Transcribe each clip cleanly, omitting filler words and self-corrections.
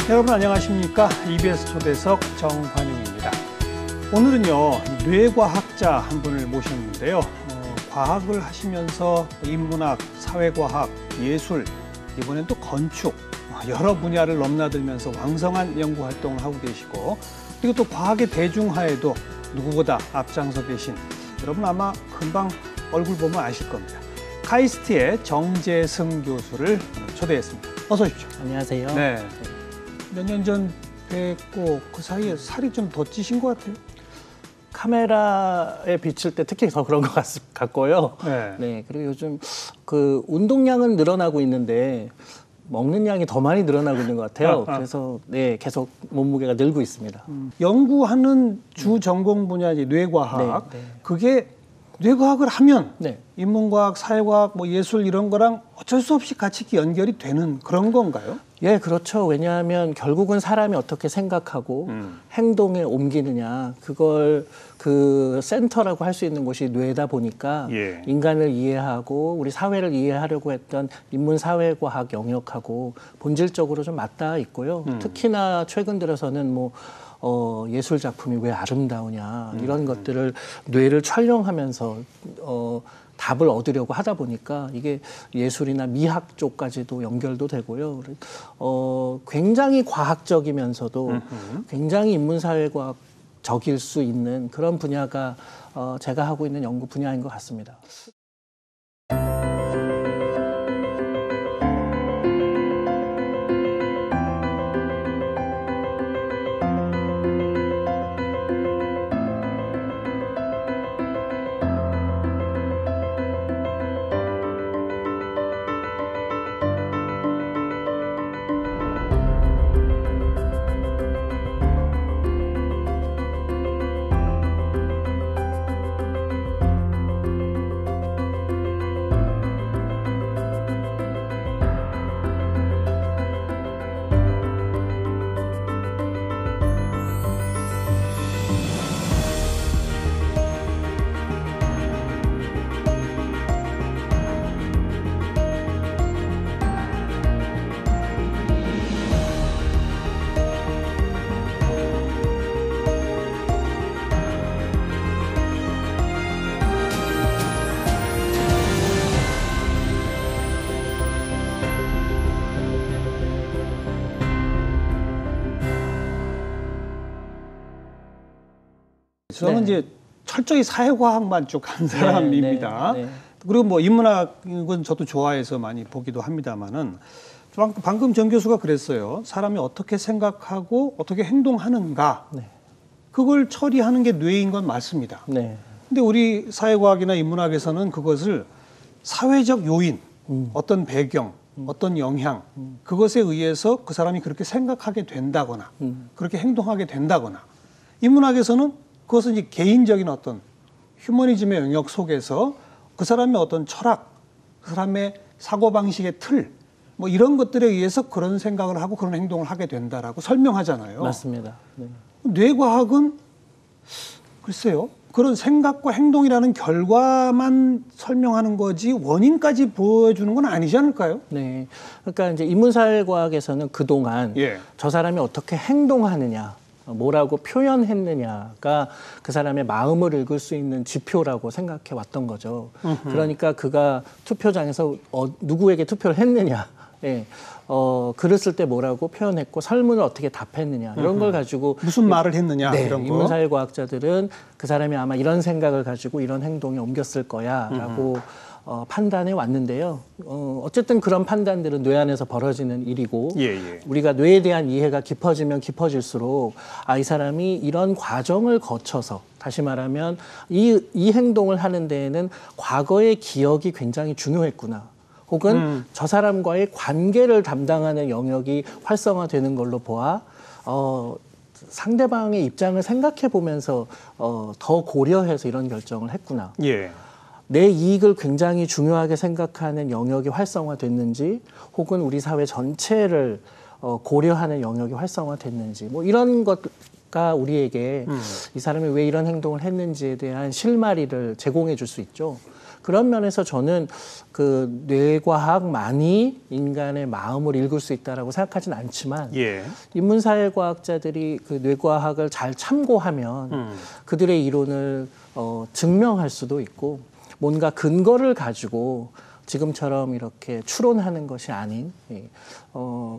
여러분 안녕하십니까? EBS 초대석 정관용입니다. 오늘은요, 뇌과학자 한 분을 모셨는데요. 과학을 하시면서 인문학, 사회과학, 예술, 이번엔 또 건축, 여러 분야를 넘나들면서 왕성한 연구 활동을 하고 계시고, 그리고 또 과학의 대중화에도 누구보다 앞장서 계신, 여러분 아마 금방 얼굴 보면 아실 겁니다. 카이스트의 정재승 교수를 초대했습니다. 어서 오십시오. 안녕하세요. 네. 몇 년 전 뵙고 그 사이에 살이 좀 더 찌신 것 같아요. 카메라에 비칠 때 특히 더 그런 것 같고요. 네. 네. 그리고 요즘 그 운동량은 늘어나고 있는데 먹는 양이 더 많이 늘어나고 있는 것 같아요. 그래서 네, 계속 몸무게가 늘고 있습니다. 연구하는 주 전공 분야지 뇌과학. 네, 네. 그게 뇌과학을 하면 네. 인문과학, 사회과학, 뭐 예술 이런 거랑 어쩔 수 없이 같이 연결이 되는 그런 건가요? 예, 그렇죠. 왜냐하면 결국은 사람이 어떻게 생각하고 행동에 옮기느냐, 그걸 그 센터라고 할 수 있는 곳이 뇌다 보니까 예. 인간을 이해하고 우리 사회를 이해하려고 했던 인문사회과학 영역하고 본질적으로 좀 맞닿아 있고요. 특히나 최근 들어서는 뭐 예술 작품이 왜 아름다우냐 이런 것들을 뇌를 촬영하면서 답을 얻으려고 하다 보니까 이게 예술이나 미학 쪽까지도 연결도 되고요. 굉장히 과학적이면서도 굉장히 인문사회과학적일 수 있는 그런 분야가 제가 하고 있는 연구 분야인 것 같습니다. 저는 이제 철저히 사회과학만 쪽 한 사람입니다. 네. 그리고 뭐 인문학은 저도 좋아해서 많이 보기도 합니다만은 방금 정 교수가 그랬어요. 사람이 어떻게 생각하고 어떻게 행동하는가. 네. 그걸 처리하는 게 뇌인 건 맞습니다. 네. 근데 우리 사회과학이나 인문학에서는 그것을 사회적 요인, 어떤 배경, 어떤 영향, 그것에 의해서 그 사람이 그렇게 생각하게 된다거나 그렇게 행동하게 된다거나, 인문학에서는 그것은 이제 개인적인 어떤 휴머니즘의 영역 속에서 그 사람의 어떤 철학, 그 사람의 사고방식의 틀, 뭐 이런 것들에 의해서 그런 생각을 하고 그런 행동을 하게 된다라고 설명하잖아요. 맞습니다. 네. 뇌과학은 글쎄요, 그런 생각과 행동이라는 결과만 설명하는 거지 원인까지 보여주는 건 아니지 않을까요? 네. 그러니까 이제 인문사회과학에서는 그동안 저 사람이 어떻게 행동하느냐, 뭐라고 표현했느냐가 그 사람의 마음을 읽을 수 있는 지표라고 생각해 왔던 거죠. 그러니까 그가 투표장에서 누구에게 투표를 했느냐, 글을 쓸 때 뭐라고 표현했고 설문을 어떻게 답했느냐, 이런 걸 가지고 무슨 말을 했느냐, 네, 이런 거. 인문사회과학자들은 그 사람이 아마 이런 생각을 가지고 이런 행동에 옮겼을 거야라고 판단해 왔는데요. 어쨌든 그런 판단들은 뇌 안에서 벌어지는 일이고, 우리가 뇌에 대한 이해가 깊어지면 깊어질수록 이 사람이 이런 과정을 거쳐서, 다시 말하면 이 행동을 하는 데에는 과거의 기억이 굉장히 중요했구나, 혹은 저 사람과의 관계를 담당하는 영역이 활성화되는 걸로 보아 상대방의 입장을 생각해 보면서 더 고려해서 이런 결정을 했구나. 내 이익을 굉장히 중요하게 생각하는 영역이 활성화됐는지, 혹은 우리 사회 전체를 고려하는 영역이 활성화됐는지, 뭐 이런 것가 우리에게 이 사람이 왜 이런 행동을 했는지에 대한 실마리를 제공해 줄 수 있죠. 그런 면에서 저는 그 뇌과학만이 인간의 마음을 읽을 수 있다라고 생각하진 않지만 예. 인문사회과학자들이 그 뇌과학을 잘 참고하면 그들의 이론을 증명할 수도 있고 뭔가 근거를 가지고 지금처럼 이렇게 추론하는 것이 아닌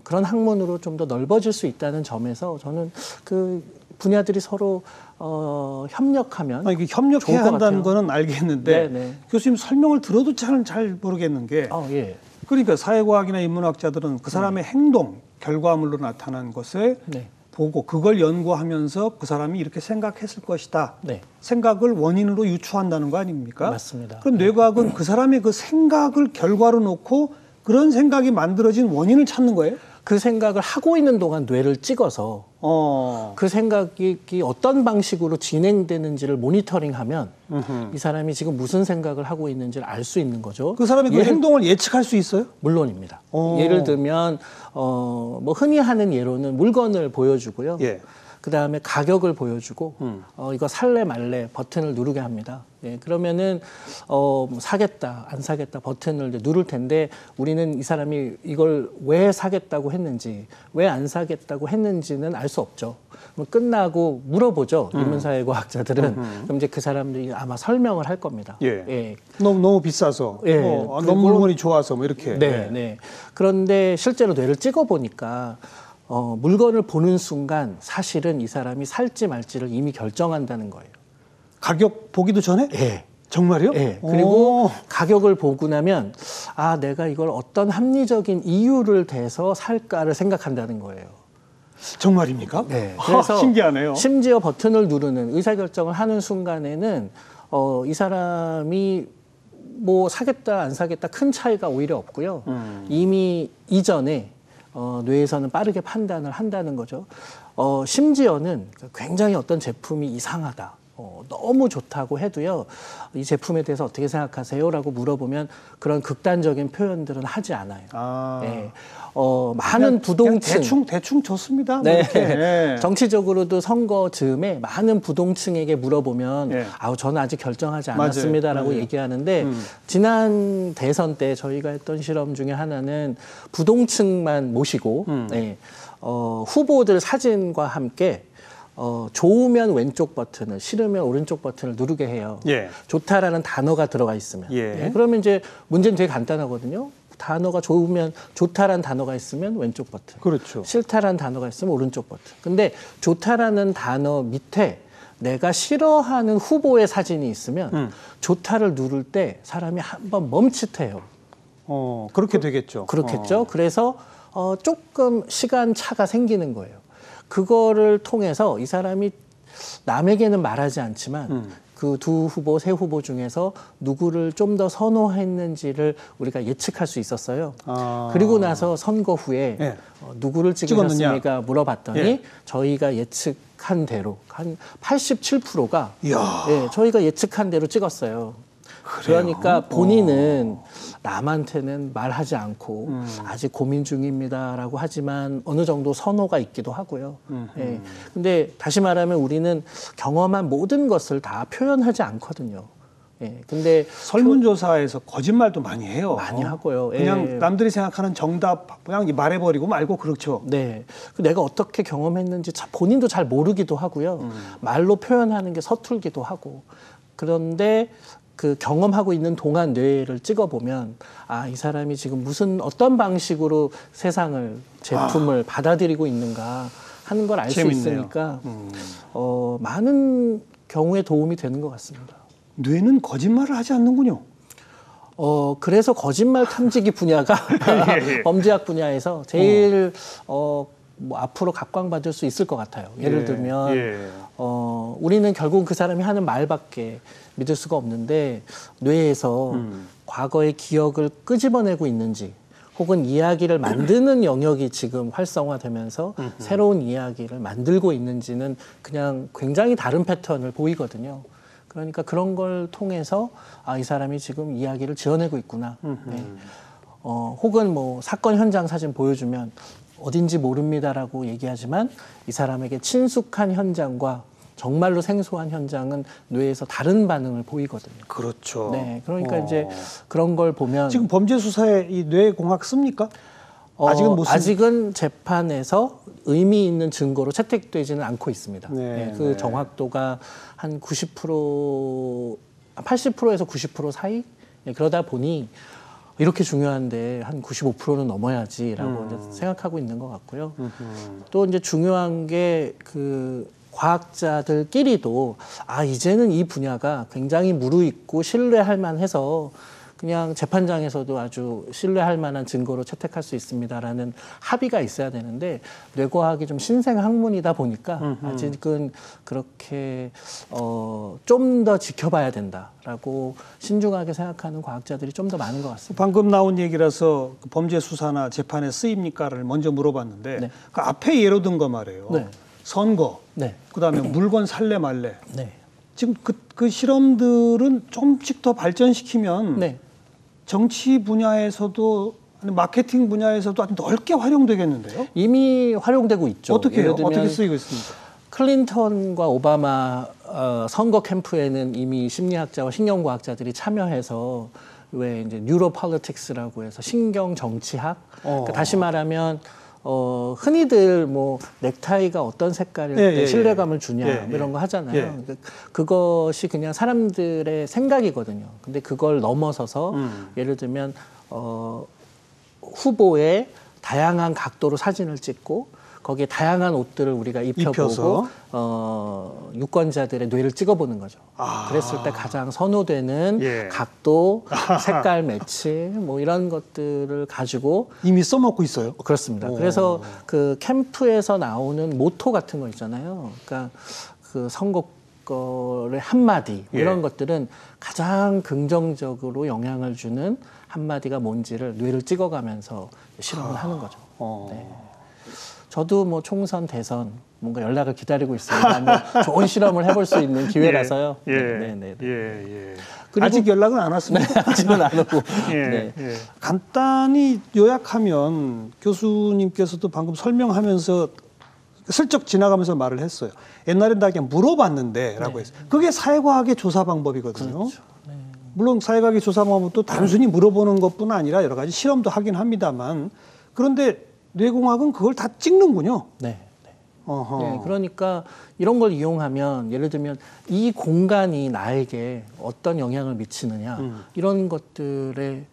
그런 학문으로 좀 더 넓어질 수 있다는 점에서 저는 그 분야들이 서로 협력하면 이게 협력해야 한다는 거는 알겠는데 네네. 교수님 설명을 들어도 잘 모르겠는 게 예. 그러니까 사회과학이나 인문학자들은 그 사람의 행동, 결과물로 나타난 것을 네. 보고 그걸 연구하면서 그 사람이 이렇게 생각했을 것이다. 네. 생각을 원인으로 유추한다는 거 아닙니까? 맞습니다. 그럼 뇌과학은 그 사람의 그 생각을 결과로 놓고 그런 생각이 만들어진 원인을 찾는 거예요? 그 생각을 하고 있는 동안 뇌를 찍어서 그 생각이 어떤 방식으로 진행되는지를 모니터링하면 이 사람이 지금 무슨 생각을 하고 있는지를 알 수 있는 거죠. 그 사람의 그 행동을 예측할 수 있어요? 물론입니다. 예를 들면 뭐 흔히 하는 예로는 물건을 보여주고요. 예. 그 다음에 가격을 보여주고 이거 살래 말래 버튼을 누르게 합니다. 예, 그러면은 뭐 사겠다 안 사겠다 버튼을 이제 누를 텐데 우리는 이 사람이 이걸 왜 사겠다고 했는지 왜 안 사겠다고 했는지는 알 수 없죠. 그럼 끝나고 물어보죠. 인문사회과학자들은 그럼 이제 그 사람들이 아마 설명을 할 겁니다. 예. 예. 너무 비싸서, 예. 너무 물건이 좋아서 뭐 이렇게. 네, 네. 그런데 실제로 뇌를 찍어 보니까 물건을 보는 순간 사실은 이 사람이 살지 말지를 이미 결정한다는 거예요. 가격 보기도 전에? 예. 정말요? 예. 그리고 가격을 보고 나면 내가 이걸 어떤 합리적인 이유를 대서 살까를 생각한다는 거예요. 정말입니까? 네. 그래서 신기하네요. 심지어 버튼을 누르는 의사결정을 하는 순간에는 이 사람이 뭐 사겠다 안 사겠다 큰 차이가 오히려 없고요. 이미 이전에 뇌에서는 빠르게 판단을 한다는 거죠. 심지어는 굉장히 어떤 제품이 이상하다. 너무 좋다고 해도요. 이 제품에 대해서 어떻게 생각하세요? 라고 물어보면 그런 극단적인 표현들은 하지 않아요. 예. 많은 부동층. 대충 좋습니다. 네. 이렇게. 예. 정치적으로도 선거 즈음에 많은 부동층에게 물어보면 예. 저는 아직 결정하지 않았습니다라고 맞아요. 얘기하는데 지난 대선 때 저희가 했던 실험 중에 하나는 부동층만 모시고 후보들 사진과 함께 좋으면 왼쪽 버튼을, 싫으면 오른쪽 버튼을 누르게 해요. 예. 좋다라는 단어가 들어가 있으면. 예. 그러면 이제 문제는 되게 간단하거든요. 단어가 좋으면 좋다라는 단어가 있으면 왼쪽 버튼. 그렇죠. 싫다라는 단어가 있으면 오른쪽 버튼. 근데 좋다라는 단어 밑에 내가 싫어하는 후보의 사진이 있으면 좋다를 누를 때 사람이 한번 멈칫해요. 그렇게 되겠죠. 그렇겠죠. 그래서 조금 시간 차가 생기는 거예요. 그거를 통해서 이 사람이 남에게는 말하지 않지만 그 두 후보, 세 후보 중에서 누구를 좀 더 선호했는지를 우리가 예측할 수 있었어요. 그리고 나서 선거 후에 예. 누구를 찍으셨습니까? 물어봤더니 예. 저희가 예측한 대로 한 87%가 이야. 예, 저희가 예측한 대로 찍었어요. 그러니까 본인은 남한테는 말하지 않고 아직 고민 중입니다라고 하지만 어느 정도 선호가 있기도 하고요. 예. 근데 다시 말하면 우리는 경험한 모든 것을 다 표현하지 않거든요. 예. 근데 설문조사에서 거짓말도 많이 해요. 많이 하고요. 그냥 예. 남들이 생각하는 정답 그냥 말해버리고 말고 그렇죠. 네. 내가 어떻게 경험했는지 본인도 잘 모르기도 하고요. 말로 표현하는 게 서툴기도 하고. 그런데 그 경험하고 있는 동안 뇌를 찍어보면 이 사람이 지금 어떤 방식으로 세상을, 제품을 받아들이고 있는가 하는 걸 알 수 있으니까 많은 경우에 도움이 되는 것 같습니다. 뇌는 거짓말을 하지 않는군요. 그래서 거짓말 탐지기 분야가 예. 범죄학 분야에서 제일 뭐 앞으로 각광받을 수 있을 것 같아요. 예를 들면 우리는 결국 그 사람이 하는 말밖에 믿을 수가 없는데 뇌에서 과거의 기억을 끄집어내고 있는지 혹은 이야기를 만드는 영역이 지금 활성화되면서 새로운 이야기를 만들고 있는지는 그냥 굉장히 다른 패턴을 보이거든요. 그러니까 그런 걸 통해서 이 사람이 지금 이야기를 지어내고 있구나. 네. 혹은 뭐 사건 현장 사진 보여주면 어딘지 모릅니다라고 얘기하지만 이 사람에게 친숙한 현장과 정말로 생소한 현장은 뇌에서 다른 반응을 보이거든요. 그렇죠. 네, 그러니까 이제 그런 걸 보면 지금 범죄 수사에 이 뇌공학 씁니까? 아직은 못 아직은 재판에서 의미 있는 증거로 채택되지는 않고 있습니다. 네, 네, 그 네. 정확도가 한 90%, 80%에서 90% 사이? 네, 그러다 보니 이렇게 중요한데 한 95%는 넘어야지라고 이제 생각하고 있는 것 같고요. 또 이제 중요한 게 그 과학자들끼리도 이제는 이 분야가 굉장히 무르익고 신뢰할 만해서 그냥 재판장에서도 아주 신뢰할 만한 증거로 채택할 수 있습니다라는 합의가 있어야 되는데 뇌과학이 좀 신생 학문이다 보니까 아직은 그렇게 좀 더 지켜봐야 된다라고 신중하게 생각하는 과학자들이 좀 더 많은 것 같습니다. 방금 나온 얘기라서 그 범죄 수사나 재판에 쓰입니까를 먼저 물어봤는데 네. 그 앞에 예로 든 거 말이에요. 네. 선거, 네. 그다음에 물건 살래 말래. 네. 지금 그 실험들은 좀씩 더 발전시키면 네. 정치 분야에서도 아니 마케팅 분야에서도 아주 넓게 활용되겠는데요. 이미 활용되고 있죠. 어떻게 해요? 예를 들면 어떻게 쓰이고 있습니까? 클린턴과 오바마 선거 캠프에는 이미 심리학자와 신경과학자들이 참여해서 왜 이제 뉴로폴리틱스라고 해서 신경 정치학. 그러니까 다시 말하면 흔히들 뭐 넥타이가 어떤 색깔일 때 신뢰감을 주냐 뭐 이런 거 하잖아요. 그것이 그냥 사람들의 생각이거든요. 근데 그걸 넘어서서 예를 들면 후보의 다양한 각도로 사진을 찍고 거기에 다양한 옷들을 우리가 입혀보고 유권자들의 뇌를 찍어보는 거죠. 그랬을 때 가장 선호되는 각도, 색깔 매치 뭐 이런 것들을 가지고 이미 써먹고 있어요. 그렇습니다. 그래서 그 캠프에서 나오는 모토 같은 거 있잖아요. 그러니까 그 선거의 한마디 이런 것들은 가장 긍정적으로 영향을 주는 한마디가 뭔지를 뇌를 찍어가면서 실험을 하는 거죠. 네. 저도 뭐 총선, 대선 뭔가 연락을 기다리고 있습니다. 뭐 좋은 실험을 해볼 수 있는 기회라서요. 아직 연락은 안 왔습니다. 네, 아직은 안 오고. 간단히 요약하면 교수님께서도 방금 설명하면서 슬쩍 지나가면서 말을 했어요. 옛날엔 다 그냥 물어봤는데라고 했어요. 그게 사회과학의 조사 방법이거든요. 그렇죠. 물론 사회과학의 조사 방법도 단순히 물어보는 것뿐 아니라 여러 가지 실험도 하긴 합니다만 그런데 뇌공학은 그걸 다 찍는군요. 네. 그러니까 이런 걸 이용하면 예를 들면 이 공간이 나에게 어떤 영향을 미치느냐 이런 것들을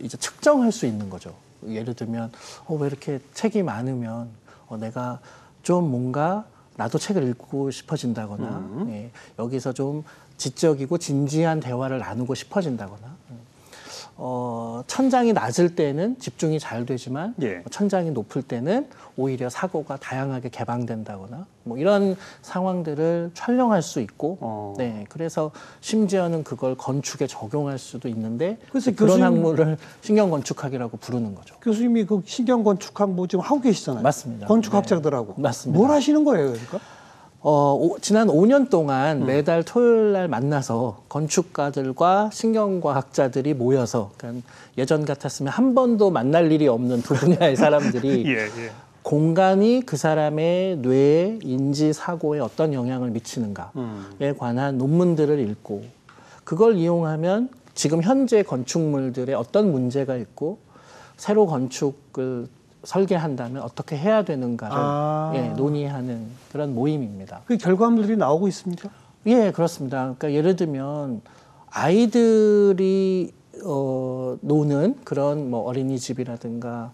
이제 측정할 수 있는 거죠. 예를 들면 왜 이렇게 책이 많으면 내가 좀 뭔가 나도 책을 읽고 싶어진다거나 여기서 좀 지적이고 진지한 대화를 나누고 싶어진다거나 천장이 낮을 때는 집중이 잘 되지만 천장이 높을 때는 오히려 사고가 다양하게 개방된다거나 뭐 이런 상황들을 촬영할 수 있고 그래서 심지어는 그걸 건축에 적용할 수도 있는데 그래서 그런 학문을 신경건축학이라고 부르는 거죠. 교수님이 그 신경건축학 뭐 지금 하고 계시잖아요. 맞습니다. 건축학자들하고. 맞습니다. 뭘 하시는 거예요, 그러니까? 지난 5년 동안 매달 토요일 날 만나서 건축가들과 신경과학자들이 모여서 그러니까 예전 같았으면 한 번도 만날 일이 없는 두 분야의 사람들이 공간이 그 사람의 뇌, 인지, 사고에 어떤 영향을 미치는가에 관한 논문들을 읽고 그걸 이용하면 지금 현재 건축물들에 어떤 문제가 있고 새로 건축을 설계한다면 어떻게 해야 되는가를 논의하는 그런 모임입니다. 그 결과물들이 나오고 있습니까? 예, 그렇습니다. 그러니까 예를 들면 아이들이 노는 그런 뭐 어린이집이라든가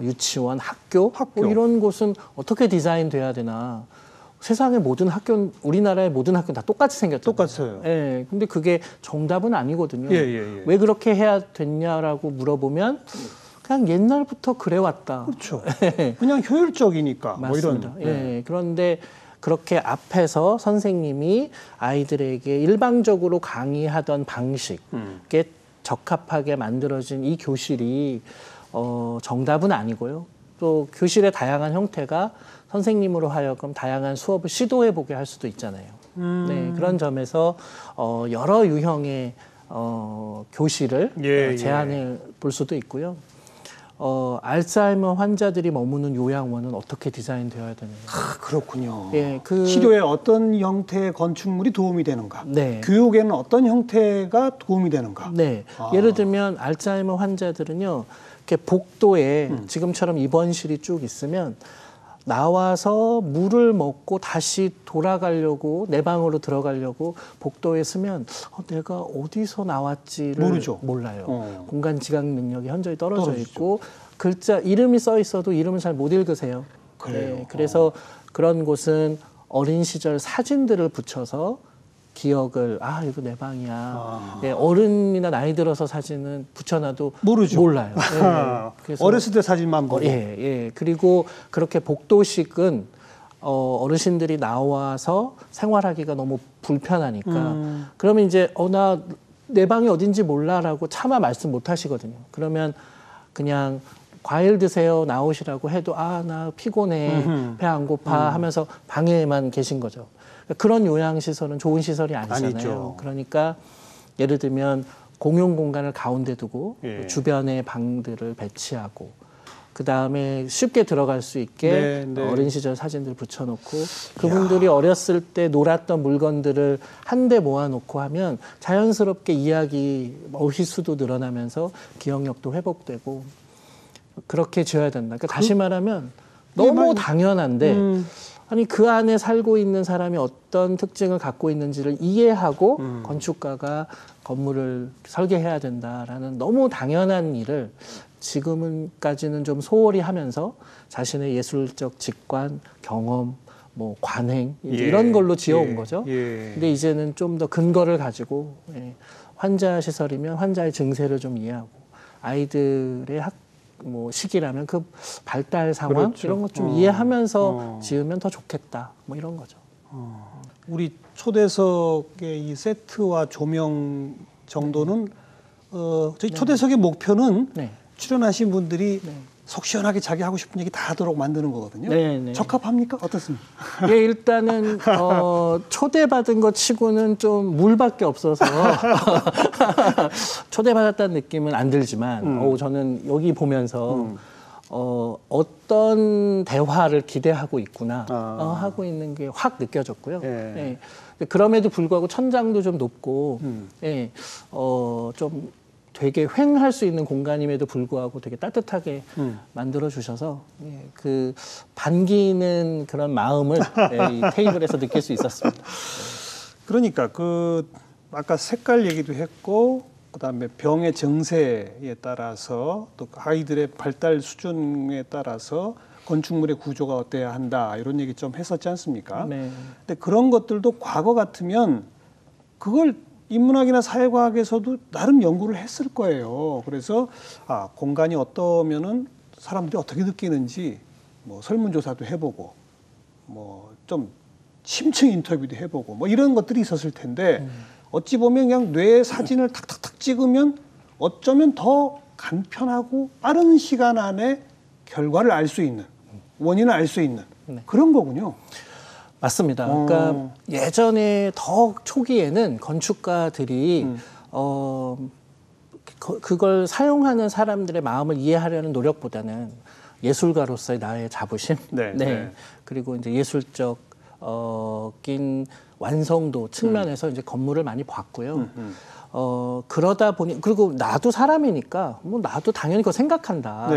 유치원, 학교 뭐 이런 곳은 어떻게 디자인돼야 되나? 세상의 모든 학교, 우리나라의 모든 학교는 다 똑같이 생겼잖아요. 똑같아요. 예, 근데 그게 정답은 아니거든요. 왜 그렇게 해야 됐냐라고 물어보면 그냥 옛날부터 그래왔다. 그렇죠. 그냥 효율적이니까. 맞습니다. 뭐 이런. 그런데 그렇게 앞에서 선생님이 아이들에게 일방적으로 강의하던 방식에 적합하게 만들어진 이 교실이 정답은 아니고요. 또 교실의 다양한 형태가 선생님으로 하여금 다양한 수업을 시도해보게 할 수도 있잖아요. 그런 점에서 여러 유형의 교실을 제안해 볼 수도 있고요. 알츠하이머 환자들이 머무는 요양원은 어떻게 디자인되어야 되느냐. 아, 그렇군요. 예, 치료에 어떤 형태의 건축물이 도움이 되는가? 네. 교육에는 어떤 형태가 도움이 되는가? 네. 예를 들면 알츠하이머 환자들은요, 이렇게 복도에 지금처럼 입원실이 쭉 있으면 나와서 물을 먹고 다시 돌아가려고 내 방으로 들어가려고 복도에 서면 내가 어디서 나왔지를 모르죠. 몰라요. 공간 지각 능력이 현저히 떨어져 떨어지죠. 있고 글자 이름이 써 있어도 이름을 잘 못 읽으세요. 그래요. 네, 그래서 그런 곳은 어린 시절 사진들을 붙여서 기억을 이거 내 방이야. 예, 어른이나 나이 들어서 사진은 붙여놔도 모르죠. 몰라요. 예, 그래서 어렸을 때 사진만 보고. 예. 그리고 그렇게 복도식은 어르신들이 나와서 생활하기가 너무 불편하니까 그러면 이제 나 내 방이 어딘지 몰라라고 차마 말씀 못 하시거든요. 그러면 그냥 과일 드세요 나오시라고 해도 나 피곤해 배 안 고파 하면서 방에만 계신 거죠. 그런 요양시설은 좋은 시설이 아니잖아요. 아니죠. 그러니까 예를 들면 공용 공간을 가운데 두고 예. 주변에 방들을 배치하고 그다음에 쉽게 들어갈 수 있게 네. 어린 시절 사진들 붙여놓고 그분들이 어렸을 때 놀았던 물건들을 한데 모아놓고 하면 자연스럽게 이야기 어휘수도 늘어나면서 기억력도 회복되고 그렇게 지어야 된다. 그러니까 다시 말하면 너무 당연한데 아니 그 안에 살고 있는 사람이 어떤 특징을 갖고 있는지를 이해하고 건축가가 건물을 설계해야 된다라는 너무 당연한 일을 지금까지는 좀 소홀히 하면서 자신의 예술적 직관, 경험, 뭐 관행 이런 걸로 지어온 거죠. 근데 이제는 좀 더 근거를 가지고 환자 시설이면 환자의 증세를 좀 이해하고 아이들의 시기라면 그 발달 상황 그렇죠. 이런 것 좀 이해하면서 지으면 더 좋겠다. 뭐 이런 거죠. 우리 초대석의 이 세트와 조명 정도는 저희 초대석의 목표는 네. 출연하신 분들이 속 시원하게 자기 하고 싶은 얘기 다 하도록 만드는 거거든요. 네. 적합합니까? 어떻습니까? 예, 일단은 초대받은 것 치고는 좀 물밖에 없어서 초대받았다는 느낌은 안 들지만 저는 여기 보면서 어떤 대화를 기대하고 있구나 하고 있는 게 확 느껴졌고요. 예. 그럼에도 불구하고 천장도 좀 높고 좀 되게 휑할 수 있는 공간임에도 불구하고 되게 따뜻하게 만들어 주셔서 그 반기는 그런 마음을 이 테이블에서 느낄 수 있었습니다. 그러니까 아까 색깔 얘기도 했고 그다음에 병의 증세에 따라서 또 아이들의 발달 수준에 따라서 건축물의 구조가 어때야 한다 이런 얘기 좀 했었지 않습니까? 네. 근데 그런 것들도 과거 같으면 그걸 인문학이나 사회과학에서도 나름 연구를 했을 거예요. 그래서 공간이 어떠면은 사람들이 어떻게 느끼는지 뭐 설문조사도 해보고 뭐 좀 심층 인터뷰도 해보고 뭐 이런 것들이 있었을 텐데 어찌 보면 그냥 뇌 사진을 탁탁탁 찍으면 어쩌면 더 간편하고 빠른 시간 안에 결과를 알 수 있는 원인을 알 수 있는 그런 거군요. 맞습니다. 그러니까 예전에 더 초기에는 건축가들이 그걸 사용하는 사람들의 마음을 이해하려는 노력보다는 예술가로서의 나의 자부심, 그리고 이제 예술적 낀 완성도 측면에서 이제 건물을 많이 봤고요. 그러다 보니 그리고 나도 사람이니까 뭐 나도 당연히 그거 생각한다.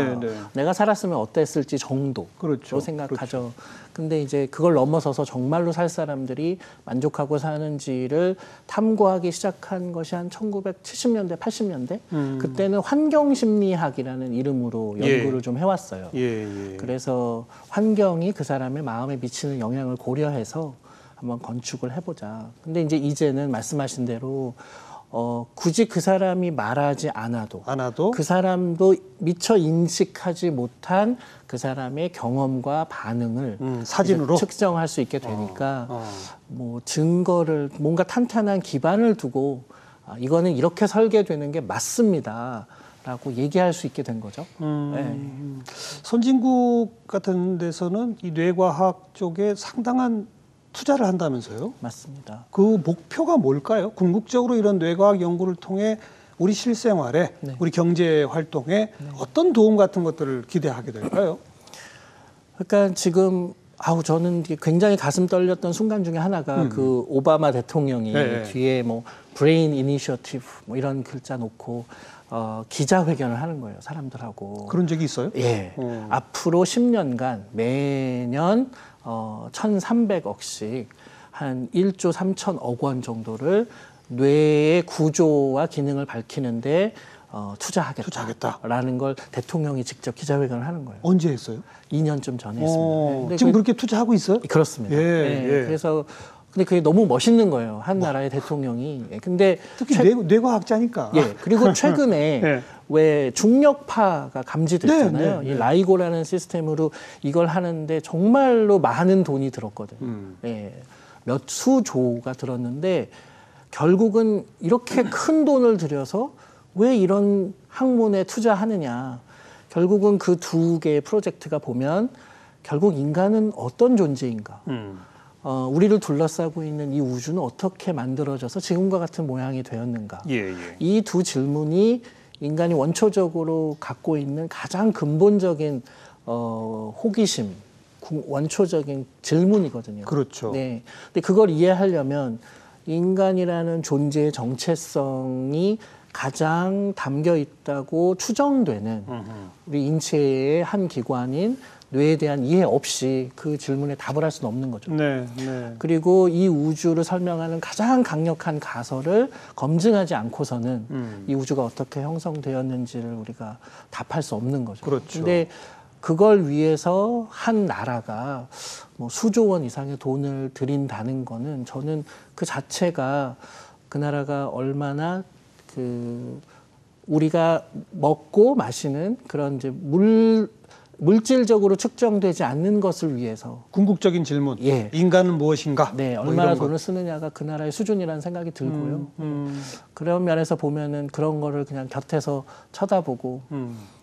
내가 살았으면 어땠을지 정도로 생각하죠. 근데 이제 그걸 넘어서서 정말로 살 사람들이 만족하고 사는지를 탐구하기 시작한 것이 한 1970년대, 80년대. 그때는 환경심리학이라는 이름으로 연구를 좀 해왔어요. 그래서 환경이 그 사람의 마음에 미치는 영향을 고려해서 한번 건축을 해보자. 근데 이제는 말씀하신 대로 굳이 그 사람이 말하지 않아도 그 사람도 미처 인식하지 못한 그 사람의 경험과 반응을 사진으로 측정할 수 있게 되니까 뭐 증거를 뭔가 탄탄한 기반을 두고 이거는 이렇게 설계되는 게 맞습니다. 라고 얘기할 수 있게 된 거죠. 선진국 같은 데서는 이 뇌과학 쪽에 상당한 투자를 한다면서요? 맞습니다. 그 목표가 뭘까요? 궁극적으로 이런 뇌과학 연구를 통해 우리 실생활에 네. 우리 경제 활동에 어떤 도움 같은 것들을 기대하게 될까요? 그러니까 지금 저는 굉장히 가슴 떨렸던 순간 중에 하나가 그 오바마 대통령이 네. 뒤에 뭐 브레인 이니셔티브 뭐 이런 글자 놓고 기자회견을 하는 거예요, 사람들하고. 그런 적이 있어요? 예. 앞으로 10년간 매년 1,300억씩 한 1조 3천억 원 정도를 뇌의 구조와 기능을 밝히는데 투자하겠다라는 걸 대통령이 직접 기자회견을 하는 거예요. 언제 했어요? 2년쯤 전에 했습니다. 근데 지금 그렇게 투자하고 있어요? 그렇습니다. 예, 네. 예. 그래서 근데 그게 너무 멋있는 거예요. 한 나라의 대통령이. 근데 특히 뇌과학자니까. 예. 그리고 최근에 예. 왜 중력파가 감지됐잖아요. 네, 네, 이 네. 라이고라는 시스템으로 이걸 하는데 정말로 많은 돈이 들었거든요. 예. 몇 수조가 들었는데 결국은 이렇게 큰 돈을 들여서 왜 이런 학문에 투자하느냐. 결국은 그 두 개의 프로젝트가 보면 결국 인간은 어떤 존재인가. 우리를 둘러싸고 있는 이 우주는 어떻게 만들어져서 지금과 같은 모양이 되었는가. 예, 예. 이 두 질문이 인간이 원초적으로 갖고 있는 가장 근본적인 호기심, 원초적인 질문이거든요. 그렇죠. 네. 근데 그걸 이해하려면 인간이라는 존재의 정체성이 가장 담겨 있다고 추정되는 우리 인체의 한 기관인 뇌에 대한 이해 없이 그 질문에 답을 할 수는 없는 거죠. 네, 네. 그리고 이 우주를 설명하는 가장 강력한 가설을 검증하지 않고서는 이 우주가 어떻게 형성되었는지를 우리가 답할 수 없는 거죠. 그렇죠. 근데 그걸 위해서 한 나라가 뭐 수조 원 이상의 돈을 들인다는 거는 저는 그 자체가 그 나라가 얼마나 그 우리가 먹고 마시는 그런 이제 물질적으로 측정되지 않는 것을 위해서 궁극적인 질문. 예. 인간은 무엇인가? 네, 뭐 얼마나 이런 것. 돈을 쓰느냐가 그 나라의 수준이라는 생각이 들고요. 그런 면에서 보면은 그런 거를 그냥 곁에서 쳐다보고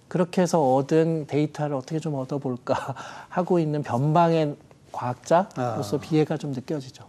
그렇게 해서 얻은 데이터를 어떻게 좀 얻어볼까 하고 있는 변방의 과학자로서 비애가 좀 느껴지죠.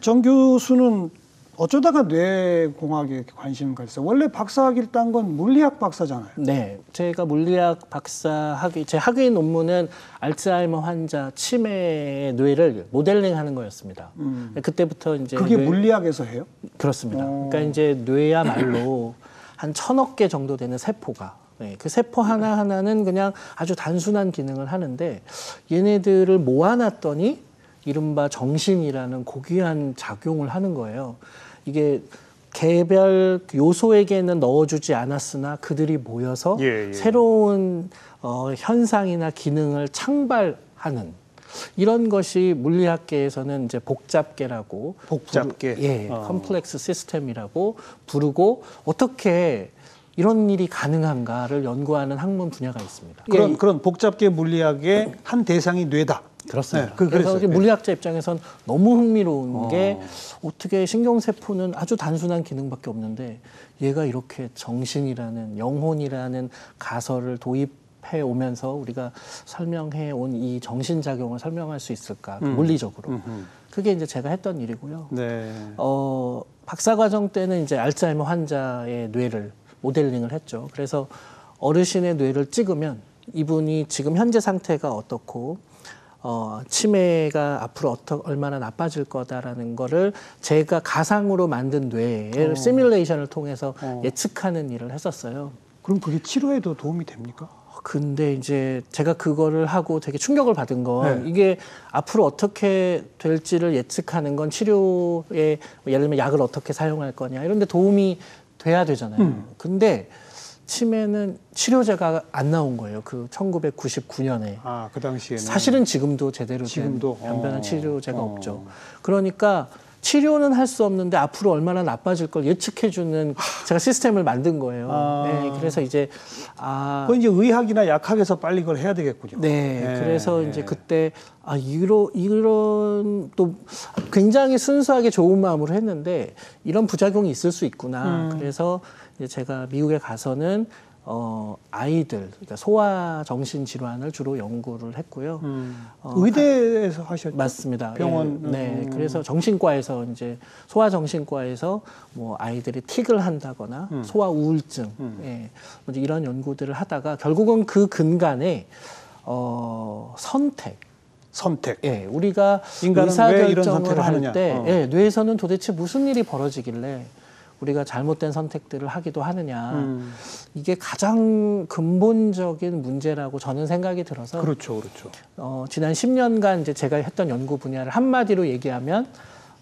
정 교수는 어쩌다가 뇌공학에 관심을 가졌어요? 원래 박사학위를 딴 건 물리학 박사잖아요. 네, 제가 물리학 제 학위 논문은 알츠하이머 환자 치매의 뇌를 모델링하는 거였습니다. 그때부터 이제 그게 물리학에서 해요? 그렇습니다. 그러니까 이제 뇌야말로 한 1,000억 개 정도 되는 세포가 그 세포 하나하나는 그냥 아주 단순한 기능을 하는데 얘네들을 모아놨더니 이른바 정신이라는 고귀한 작용을 하는 거예요. 이게 개별 요소에게는 넣어주지 않았으나 그들이 모여서 새로운 현상이나 기능을 창발하는 이런 것이 물리학계에서는 이제 복잡계라고 컴플렉스 시스템이라고 부르고 어떻게 이런 일이 가능한가를 연구하는 학문 분야가 있습니다. 그런 복잡계 물리학의 한 대상이 뇌다. 그렇습니다. 네, 그래서 물리학자 입장에선 너무 흥미로운 게 어떻게 신경세포는 아주 단순한 기능밖에 없는데 얘가 이렇게 정신이라는 영혼이라는 가설을 도입해 오면서 우리가 설명해 온 이 정신작용을 설명할 수 있을까 물리적으로. 그게 이제 제가 했던 일이고요. 네. 박사과정 때는 이제 알츠하이머 환자의 뇌를 모델링을 했죠. 그래서 어르신의 뇌를 찍으면 이분이 지금 현재 상태가 어떻고 치매가 앞으로 얼마나 나빠질 거다라는 거를 제가 가상으로 만든 뇌의 시뮬레이션을 통해서 예측하는 일을 했었어요. 그럼 그게 치료에도 도움이 됩니까? 근데 이제 제가 그거를 하고 되게 충격을 받은 건 이게 앞으로 어떻게 될지를 예측하는 건 치료에 예를 들면 약을 어떻게 사용할 거냐 이런 데 도움이 돼야 되잖아요. 근데 치매는 치료제가 안 나온 거예요. 그 1999년에. 아, 그 당시에는. 사실은 지금도 제대로 된 변변한 치료제가 없죠. 그러니까 치료는 할 수 없는데 앞으로 얼마나 나빠질 걸 예측해주는 제가 시스템을 만든 거예요. 네, 그래서 이제 그건 이제 의학이나 약학에서 빨리 그걸 해야 되겠군요. 네, 그래서 이제 그때 이런 또 굉장히 순수하게 좋은 마음으로 했는데 이런 부작용이 있을 수 있구나. 그래서 이제 제가 미국에 가서는 아이들, 그러니까 소아 정신 질환을 주로 연구를 했고요. 의대에서 하셨죠? 맞습니다. 병원. 예, 네, 그래서 정신과에서 이제 소아 정신과에서 뭐 아이들이 틱을 한다거나 소아 우울증, 예, 먼저 이런 연구들을 하다가 결국은 그 근간에 선택. 예, 우리가 의사결정을 할 때 예, 뇌에서는 도대체 무슨 일이 벌어지길래 우리가 잘못된 선택들을 하기도 하느냐. 이게 가장 근본적인 문제라고 저는 생각이 들어서. 그렇죠. 지난 10년간 이제 제가 했던 연구 분야를 한마디로 얘기하면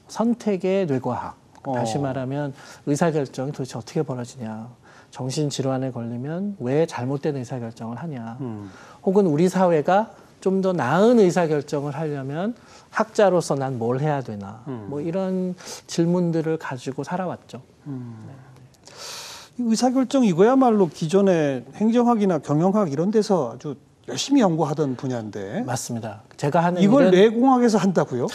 선택의 뇌과학. 다시 말하면 의사결정이 도대체 어떻게 벌어지냐. 정신질환에 걸리면 왜 잘못된 의사결정을 하냐. 혹은 우리 사회가 좀 더 나은 의사결정을 하려면 학자로서 난 뭘 해야 되나. 뭐 이런 질문들을 가지고 살아왔죠. 의사결정 이거야말로 기존의 행정학이나 경영학 이런 데서 아주 열심히 연구하던 분야인데. 맞습니다. 제가 하는 이걸 뇌공학에서 한다고요?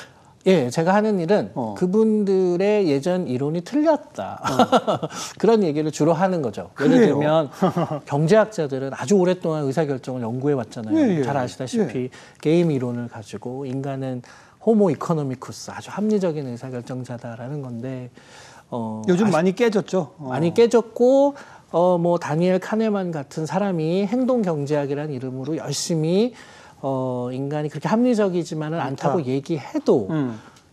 예, 제가 하는 일은 그분들의 예전 이론이 틀렸다. 그런 얘기를 주로 하는 거죠. 예를 들면 경제학자들은 아주 오랫동안 의사결정을 연구해 왔잖아요. 잘 아시다시피 게임 이론을 가지고 인간은 호모 이코노미쿠스, 아주 합리적인 의사결정자다라는 건데 요즘 많이 깨졌죠. 많이 깨졌고 뭐 다니엘 카네만 같은 사람이 행동경제학이라는 이름으로 열심히 인간이 그렇게 합리적이지만은 않다고 얘기해도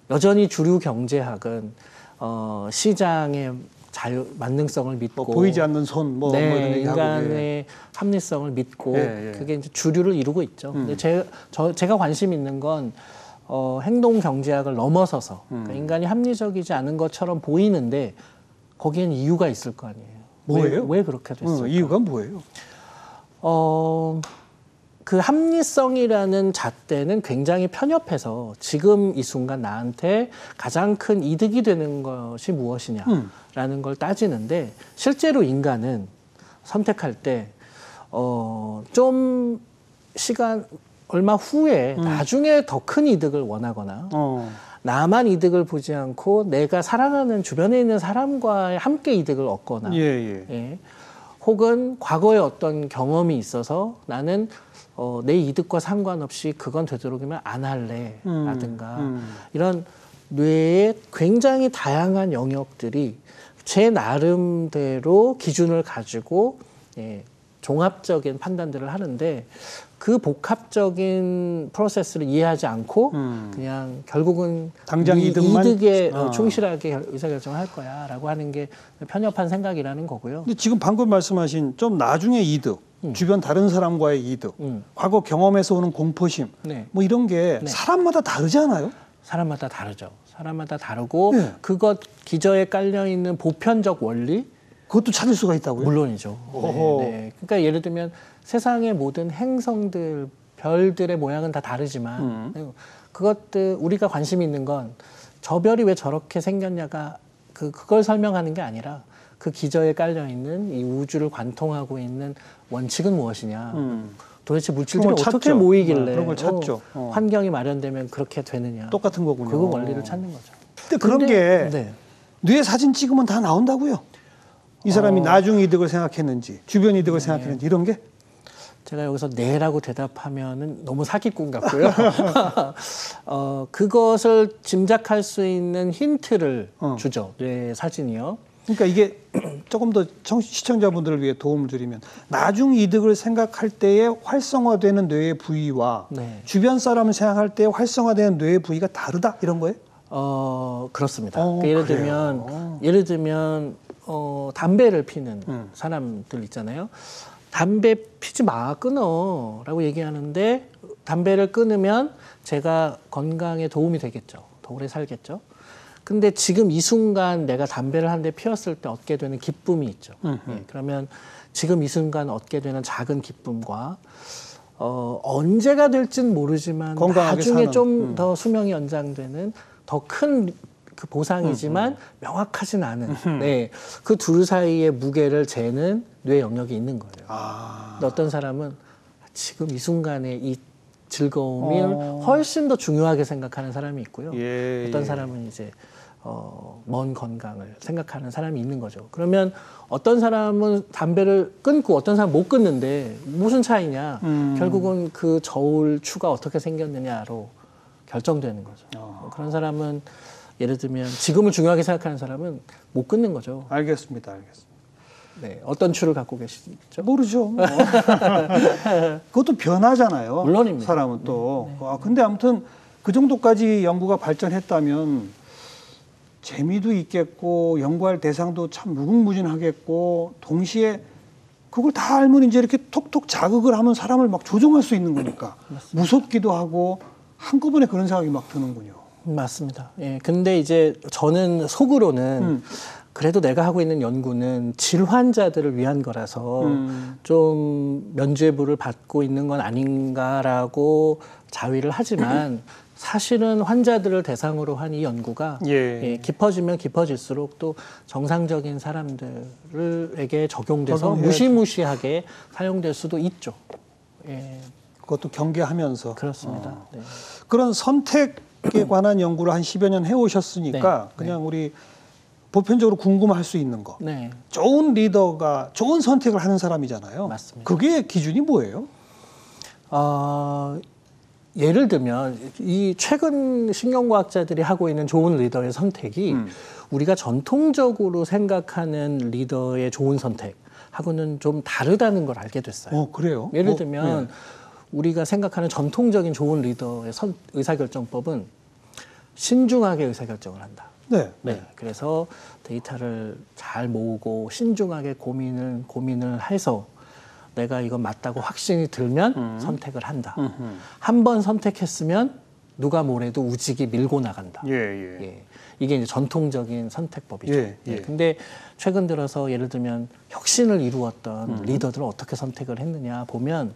여전히 주류 경제학은 시장의 만능성을 믿고 보이지 않는 손 뭐 네, 이런 얘기하고, 인간의 합리성을 믿고 그게 이제 주류를 이루고 있죠. 근데 제가 관심 있는 건 행동 경제학을 넘어서서 그러니까 인간이 합리적이지 않은 것처럼 보이는데 거기엔 이유가 있을 거 아니에요. 뭐예요? 왜 그렇게 됐을까? 이유가 뭐예요? 그 합리성이라는 잣대는 굉장히 편협해서 지금 이 순간 나한테 가장 큰 이득이 되는 것이 무엇이냐라는 걸 따지는데 실제로 인간은 선택할 때 좀 시간 얼마 후에 나중에 더 큰 이득을 원하거나 나만 이득을 보지 않고 내가 사랑하는 주변에 있는 사람과 함께 이득을 얻거나 예. 혹은 과거에 어떤 경험이 있어서 나는 내 이득과 상관없이 그건 되도록이면 안 할래 라든가 이런 뇌의 굉장히 다양한 영역들이 제 나름대로 기준을 가지고 종합적인 판단들을 하는데 그 복합적인 프로세스를 이해하지 않고 그냥 결국은 당장 이득에 충실하게 의사결정을 할 거야라고 하는 게 편협한 생각이라는 거고요. 근데 지금 방금 말씀하신 좀 나중의 이득, 주변 다른 사람과의 이득, 과거 경험에서 오는 공포심, 뭐 이런 게 사람마다 다르지 않아요? 사람마다 다르죠. 사람마다 다르고 그것 기저에 깔려 있는 보편적 원리 그것도 찾을 수가 있다고요? 물론이죠. 네. 그러니까 예를 들면 세상의 모든 행성들, 별들의 모양은 다 다르지만 그것들 우리가 관심 있는 건 저 별이 왜 저렇게 생겼냐가 그걸 설명하는 게 아니라 그 기저에 깔려 있는 이 우주를 관통하고 있는 원칙은 무엇이냐. 도대체 물질들이 어떻게 모이길래 그런 걸 찾죠. 환경이 마련되면 그렇게 되느냐. 똑같은 거군요. 그 원리를 찾는 거죠. 근데 그런 게 뇌 사진 찍으면 다 나온다고요? 이 사람이 나중 이득을 생각했는지 주변 이득을 생각했는지 이런 게? 제가 여기서 네라고 대답하면은 너무 사기꾼 같고요. 그것을 짐작할 수 있는 힌트를 주죠. 뇌 사진이요. 그러니까 이게 조금 더 시청자분들을 위해 도움을 드리면 나중 이득을 생각할 때에 활성화되는 뇌의 부위와 주변 사람을 생각할 때 활성화되는 뇌의 부위가 다르다 이런 거예요? 그렇습니다. 그러니까 예를 들면 담배를 피는 사람들 있잖아요. 담배 피지 마, 끊어 라고 얘기하는데 담배를 끊으면 제가 건강에 도움이 되겠죠. 더 오래 살겠죠. 근데 지금 이 순간 내가 담배를 한 대 피웠을 때 얻게 되는 기쁨이 있죠. 예, 그러면 지금 이 순간 얻게 되는 작은 기쁨과 언제가 될진 모르지만 건강하게 나중에 사는, 좀 더 수명이 연장되는 더 큰 그 보상이지만 명확하진 않은 네, 그 둘 사이의 무게를 재는 뇌 영역이 있는 거예요. 근데 어떤 사람은 지금 이 순간의 이 즐거움을 훨씬 더 중요하게 생각하는 사람이 있고요. 어떤 사람은 이제 먼 건강을 생각하는 사람이 있는 거죠. 그러면 어떤 사람은 담배를 끊고 어떤 사람은 못 끊는데 무슨 차이냐? 결국은 그 저울 추가 어떻게 생겼느냐로 결정되는 거죠. 그런 사람은 예를 들면 지금을 중요하게 생각하는 사람은 못 끊는 거죠. 알겠습니다. 네, 어떤 추를 갖고 계시죠? 모르죠. 뭐. 그것도 변하잖아요. 물론입니다. 사람은 또. 근데 아무튼 그 정도까지 연구가 발전했다면 재미도 있겠고 연구할 대상도 참 무궁무진하겠고 동시에 그걸 다 알면 이제 이렇게 톡톡 자극을 하면 사람을 막 조종할 수 있는 거니까 맞습니다. 무섭기도 하고 한꺼번에 그런 생각이 막 드는군요. 맞습니다. 예, 근데 이제 저는 속으로는 그래도 내가 하고 있는 연구는 질환자들을 위한 거라서 좀 면죄부를 받고 있는 건 아닌가라고 자위를 하지만 사실은 환자들을 대상으로 한 이 연구가 예, 깊어지면 깊어질수록 또 정상적인 사람들에게 적용돼서 무시무시하게 사용될 수도 있죠. 예. 그것도 경계하면서. 그렇습니다. 네. 그런 선택에 관한 연구를 한 10여 년 해오셨으니까 그냥 우리 보편적으로 궁금할 수 있는 거. 좋은 리더가 좋은 선택을 하는 사람이잖아요. 맞습니다. 그게 기준이 뭐예요? 예를 들면 이 최근 신경과학자들이 하고 있는 좋은 리더의 선택이 우리가 전통적으로 생각하는 리더의 좋은 선택하고는 좀 다르다는 걸 알게 됐어요. 그래요? 예를 들면 우리가 생각하는 전통적인 좋은 리더의 의사결정법은 신중하게 의사결정을 한다. 네. 그래서 데이터를 잘 모으고 신중하게 고민을 해서 내가 이건 맞다고 확신이 들면 선택을 한다. 한 번 선택했으면 누가 뭐래도 우직이 밀고 나간다. 이게 이제 전통적인 선택법이죠. 근데 최근 들어서 예를 들면 혁신을 이루었던 리더들은 어떻게 선택을 했느냐 보면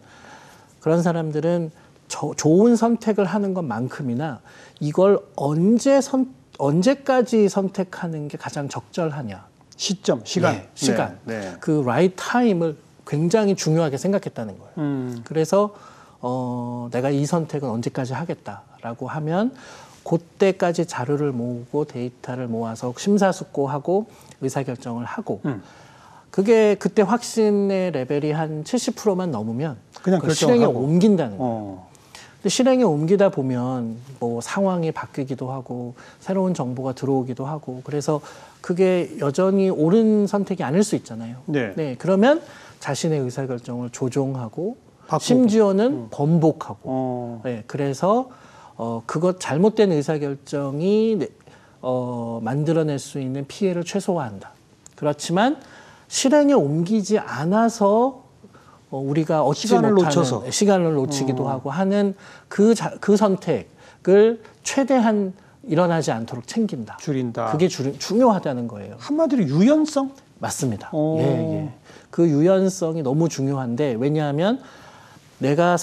그런 사람들은 좋은 선택을 하는 것만큼이나 이걸 언제까지 선택하는 게 가장 적절하냐. 시간. 그 right time을 굉장히 중요하게 생각했다는 거예요. 그래서 내가 이 선택은 언제까지 하겠다라고 하면 그때까지 자료를 모으고 데이터를 모아서 심사숙고하고 의사결정을 하고 그게 그때 확신의 레벨이 한 70%만 넘으면 그냥 실행에 옮긴다는 거예요. 근데 실행에 옮기다 보면 뭐 상황이 바뀌기도 하고 새로운 정보가 들어오기도 하고 그래서 그게 여전히 옳은 선택이 아닐 수 있잖아요. 그러면 자신의 의사결정을 조종하고 바꾸고. 심지어는 번복하고 그래서 그것 잘못된 의사결정이 만들어낼 수 있는 피해를 최소화한다. 그렇지만 실행에 옮기지 않아서 우리가 얻지 못하는 시간을 놓치기도 하고 하는 그 선택을 최대한 일어나지 않도록 챙긴다. 줄인다. 그게 중요하다는 거예요. 한마디로 유연성? 맞습니다. 그 유연성이 너무 중요한데 왜냐하면 내가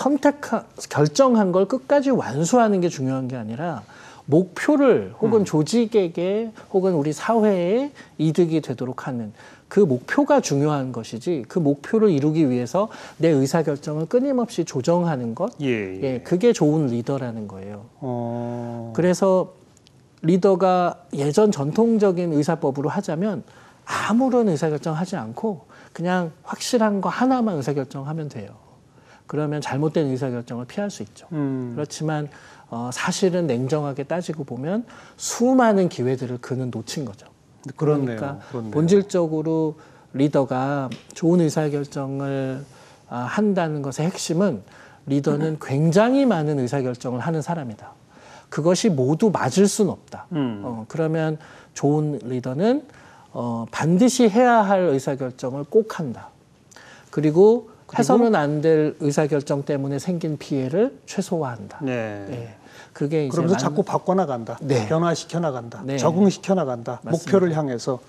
결정한 걸 끝까지 완수하는 게 중요한 게 아니라 목표를 혹은 조직에게 혹은 우리 사회에 이득이 되도록 하는 그 목표가 중요한 것이지 그 목표를 이루기 위해서 내 의사결정을 끊임없이 조정하는 것 그게 좋은 리더라는 거예요. 그래서 리더가 예전 전통적인 의사법으로 하자면 아무런 의사결정하지 않고 그냥 확실한 거 하나만 의사결정하면 돼요. 그러면 잘못된 의사결정을 피할 수 있죠. 그렇지만 사실은 냉정하게 따지고 보면 수많은 기회들을 그는 놓친 거죠. 그러니까 본질적으로 리더가 좋은 의사결정을 한다는 것의 핵심은 리더는 굉장히 많은 의사결정을 하는 사람이다. 그것이 모두 맞을 수는 없다. 그러면 좋은 리더는 반드시 해야 할 의사결정을 꼭 한다. 그리고 해서는 안 될 의사결정 때문에 생긴 피해를 최소화한다. 네. 네. 그게 이제 그러면서 자꾸 바꿔나간다. 네. 변화시켜 나간다. 네. 적응시켜 나간다. 맞습니다. 목표를 향해서.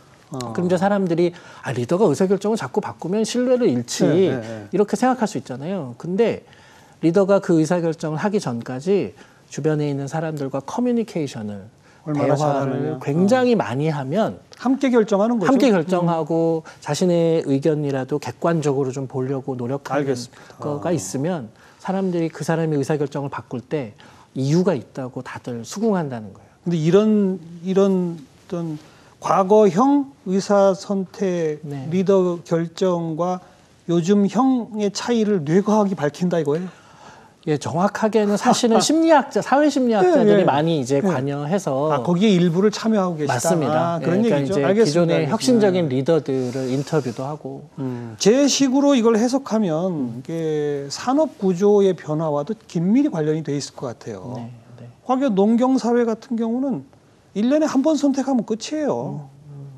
그럼 이제 사람들이 리더가 의사결정을 자꾸 바꾸면 신뢰를 잃지 이렇게 생각할 수 있잖아요. 근데 리더가 그 의사결정을 하기 전까지 주변에 있는 사람들과 커뮤니케이션을 얼마나 대화를 잘하느냐. 굉장히 많이 하면 함께 결정하는 거죠. 함께 결정하고 자신의 의견이라도 객관적으로 좀 보려고 노력하는 알겠습니다. 거가 있으면 사람들이 그 사람의 의사결정을 바꿀 때 이유가 있다고 다들 수긍한다는 거예요. 근데 이런 어떤 과거형 의사 선택 네. 리더 결정과 요즘형의 차이를 뇌과학이 밝힌다 이거예요? 예, 정확하게는 사실은 심리학자, 사회심리학자들이 네, 네. 많이 이제 네. 관여해서 거기에 일부를 참여하고 계시다. 맞습니다. 그런 그러니까 얘기죠. 이제 알겠습니다. 기존의 알겠습니다. 혁신적인 리더들을 인터뷰도 하고 제 식으로 이걸 해석하면 이게 산업 구조의 변화와도 긴밀히 관련이 돼 있을 것 같아요. 네, 네. 과거 농경 사회 같은 경우는 1년에 한 번 선택하면 끝이에요.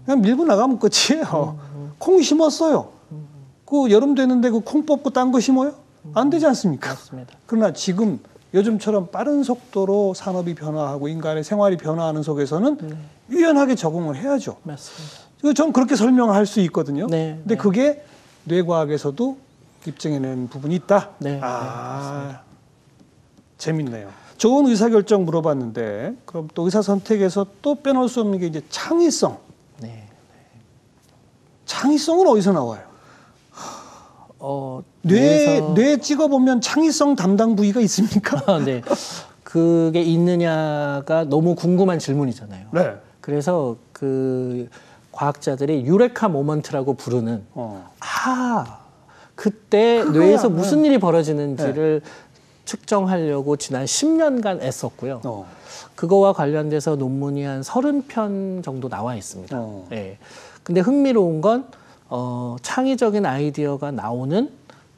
그냥 밀고 나가면 끝이에요. 콩 심었어요. 그 여름 되는데 그 콩 뽑고 딴 거 심어요? 안 되지 않습니까? 맞습니다. 그러나 지금 요즘처럼 빠른 속도로 산업이 변화하고 인간의 생활이 변화하는 속에서는 유연하게 적응을 해야죠. 맞습니다. 전 그렇게 설명할 수 있거든요. 네, 근데 네. 그게 뇌과학에서도 입증해낸 부분이 있다. 네, 재밌네요. 좋은 의사결정 물어봤는데 그럼 또 의사 선택에서 또 빼놓을 수 없는 게 이제 창의성. 네. 창의성은 어디서 나와요? 뇌 찍어보면 창의성 담당 부위가 있습니까? 네. 그게 있느냐가 너무 궁금한 질문이잖아요. 네. 그래서 그 과학자들이 유레카 모먼트라고 부르는 그때 그거야. 뇌에서 무슨 일이 벌어지는지를 측정하려고 지난 10년간 애썼고요. 그거와 관련돼서 논문이 한 30편 정도 나와 있습니다. 네. 근데 흥미로운 건 창의적인 아이디어가 나오는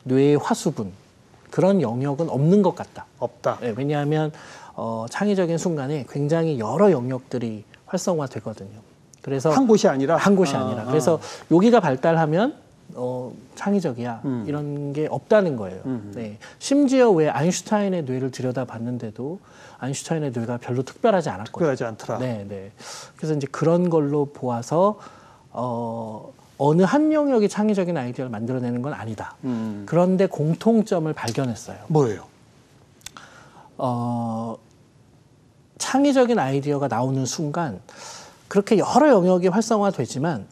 뇌의 화수분 그런 영역은 없는 것 같다. 없다. 네, 왜냐하면 창의적인 순간에 굉장히 여러 영역들이 활성화되거든요. 그래서 한 곳이 아니라 그래서 여기가 발달하면 창의적이야 이런 게 없다는 거예요. 네. 심지어 왜 아인슈타인의 뇌를 들여다봤는데도 아인슈타인의 뇌가 별로 특별하지 않았거든요. 특별하지 않더라. 네, 네. 그래서 이제 그런 걸로 보아서 어느 한 영역이 창의적인 아이디어를 만들어내는 건 아니다. 그런데 공통점을 발견했어요. 뭐예요? 창의적인 아이디어가 나오는 순간 그렇게 여러 영역이 활성화되지만